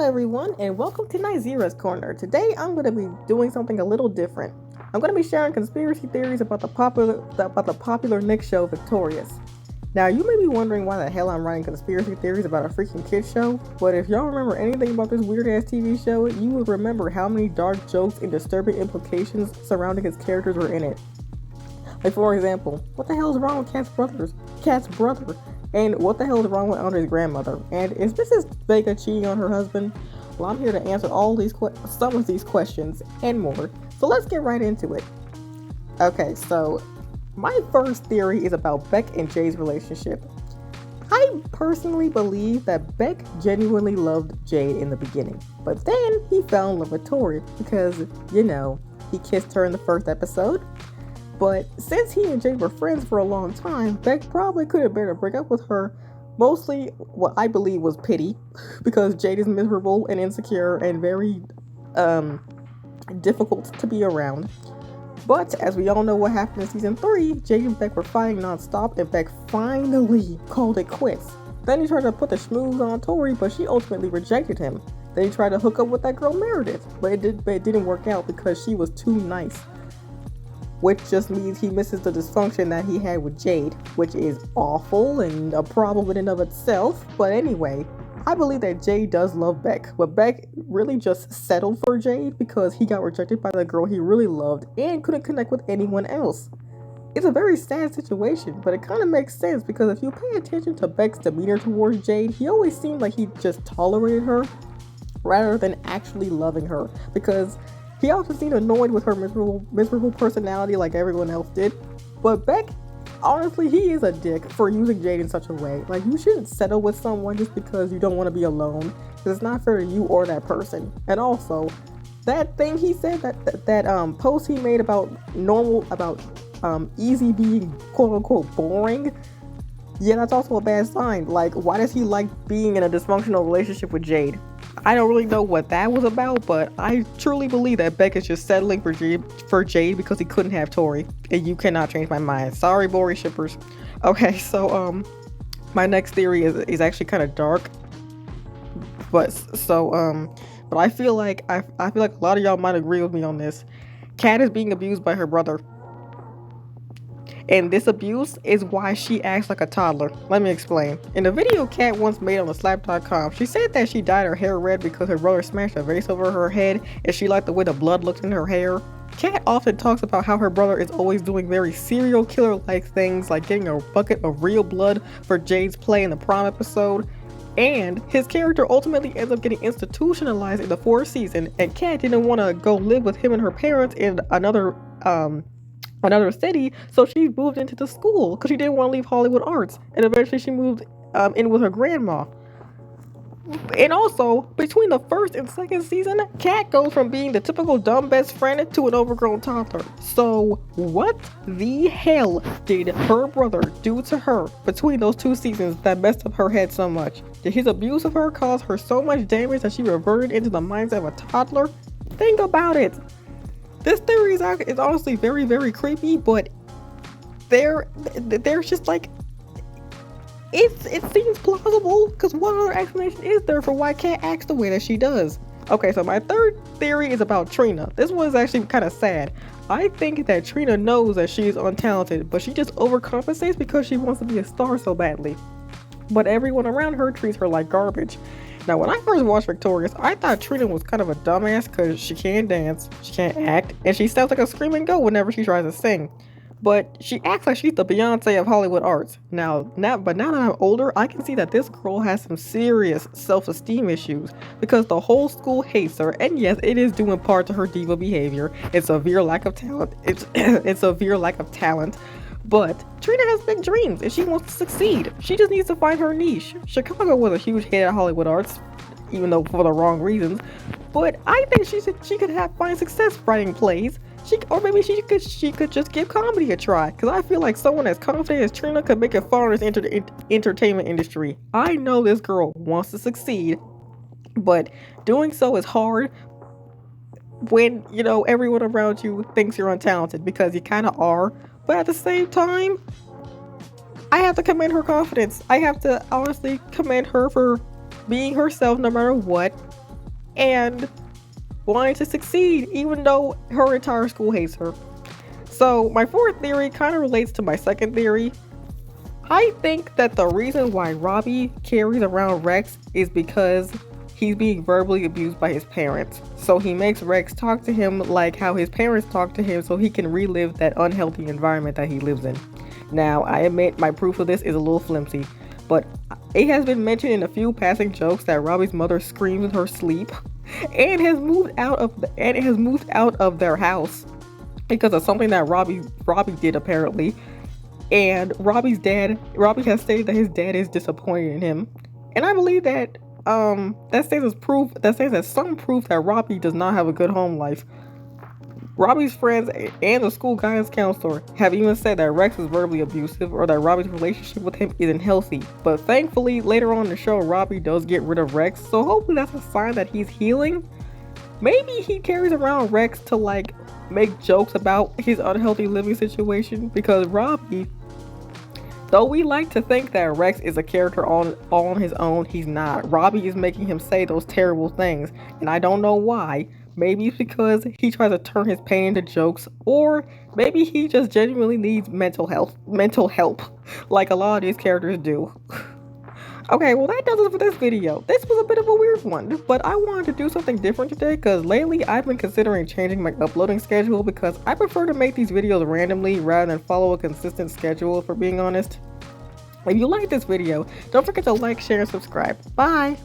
everyone, and welcome to Nizira's Corner. Today I'm going to be doing something a little different. I'm going to be sharing conspiracy theories about the popular Nick show Victorious. Now, you may be wondering why the hell I'm writing conspiracy theories about a freaking kids show, but if y'all remember anything about this weird-ass TV show, you will remember how many dark jokes and disturbing implications surrounding its characters were in it. Like, for example, what the hell is wrong with Cat's brother? And what the hell is wrong with Andre's grandmother? And is Mrs. Vega cheating on her husband? Well, I'm here to answer some of these questions and more. So let's get right into it. Okay, so my first theory is about Beck and Jay's relationship. I personally believe that Beck genuinely loved Jade in the beginning, but then he fell in love with Tori because, he kissed her in the first episode. But since he and Jade were friends for a long time, Beck probably couldn't bear to break up with her. Mostly what I believe was pity, because Jade is miserable and insecure and very difficult to be around. But as we all know what happened in season 3, Jade and Beck were fighting non-stop, and Beck finally called it quits. Then he tried to put the schmooze on Tori, but she ultimately rejected him. Then he tried to hook up with that girl Meredith, but it didn't work out because she was too nice. Which just means he misses the dysfunction that he had with Jade, which is awful and a problem in and of itself. But anyway, I believe that Jade does love Beck, but Beck really just settled for Jade because he got rejected by the girl he really loved and couldn't connect with anyone else. It's a very sad situation, but it kind of makes sense because if you pay attention to Beck's demeanor towards Jade, he always seemed like he just tolerated her rather than actually loving her, because he also seemed annoyed with her miserable personality like everyone else did. But Beck, honestly, he is a dick for using Jade in such a way. Like, you shouldn't settle with someone just because you don't want to be alone, because it's not fair to you or that person. And also, that thing he said, that post he made about Easy being quote-unquote boring, yeah, that's also a bad sign. Like, why does he like being in a dysfunctional relationship with Jade? I don't really know what that was about, but I truly believe that Beck is just settling for Jade because he couldn't have Tori. And you cannot change my mind. Sorry, Bori shippers. Okay, so my next theory is actually kind of dark, but I feel like a lot of y'all might agree with me on this. Kat is being abused by her brother. And this abuse is why she acts like a toddler. Let me explain. In a video Kat once made on the slap.com, she said that she dyed her hair red because her brother smashed a vase over her head and she liked the way the blood looked in her hair. Kat often talks about how her brother is always doing very serial killer-like things, like getting a bucket of real blood for Jade's play in the prom episode. And his character ultimately ends up getting institutionalized in the 4th season, and Kat didn't want to go live with him and her parents in another city, so she moved into the school because she didn't want to leave Hollywood Arts, and eventually she moved in with her grandma. And also, between the 1st and 2nd season, Kat goes from being the typical dumb best friend to an overgrown toddler. So what the hell did her brother do to her between those 2 seasons that messed up her head so much? Did his abuse of her cause her so much damage that she reverted into the mindset of a toddler? Think about it. This theory is honestly very, very creepy, but there's just like, it seems plausible, because what other explanation is there for why Kat acts the way that she does? Okay, so my third theory is about Trina. This one is actually kind of sad. I think that Trina knows that she is untalented, but she just overcompensates because she wants to be a star so badly. But everyone around her treats her like garbage. Now, when I first watched Victorious, I thought Trina was kind of a dumbass because she can't dance, she can't act, and she sounds like a screaming goat whenever she tries to sing. But she acts like she's the Beyonce of Hollywood Arts. Now that I'm older, I can see that this girl has some serious self-esteem issues because the whole school hates her, and yes, it is due in part to her diva behavior and severe lack of talent. It's severe lack of talent. But Trina has big dreams and she wants to succeed. She just needs to find her niche. Chicago was a huge hit at Hollywood Arts, even though for the wrong reasons. But I think she could find success writing plays. Or maybe she could just give comedy a try. Because I feel like someone as confident as Trina could make it far into the entertainment industry. I know this girl wants to succeed, but doing so is hard when everyone around you thinks you're untalented, because you kind of are. But at the same time, I have to commend her confidence. I have to honestly commend her for being herself no matter what. and wanting to succeed even though her entire school hates her. So my fourth theory kind of relates to my second theory. I think that the reason why Robbie carries around Rex is because he's being verbally abused by his parents. So he makes Rex talk to him like how his parents talk to him so he can relive that unhealthy environment that he lives in. Now, I admit my proof of this is a little flimsy, but it has been mentioned in a few passing jokes that Robbie's mother screams in her sleep and has moved out of their house because of something that Robbie did apparently. And Robbie has stated that his dad is disappointed in him. And I believe that that stands as some proof that Robbie does not have a good home life. Robbie's friends and the school guidance counselor have even said that Rex is verbally abusive or that Robbie's relationship with him isn't healthy. But thankfully, later on in the show, Robbie does get rid of Rex, so hopefully that's a sign that he's healing. Maybe he carries around Rex to like make jokes about his unhealthy living situation, because Robbie, though we like to think that Rex is a character all on his own, he's not. Robbie is making him say those terrible things, and I don't know why. Maybe it's because he tries to turn his pain into jokes, or maybe he just genuinely needs mental help, like a lot of these characters do. Okay, well that does it for this video. This was a bit of a weird one, but I wanted to do something different today because lately I've been considering changing my uploading schedule because I prefer to make these videos randomly rather than follow a consistent schedule, for being honest. If you like this video, don't forget to like, share, and subscribe. Bye!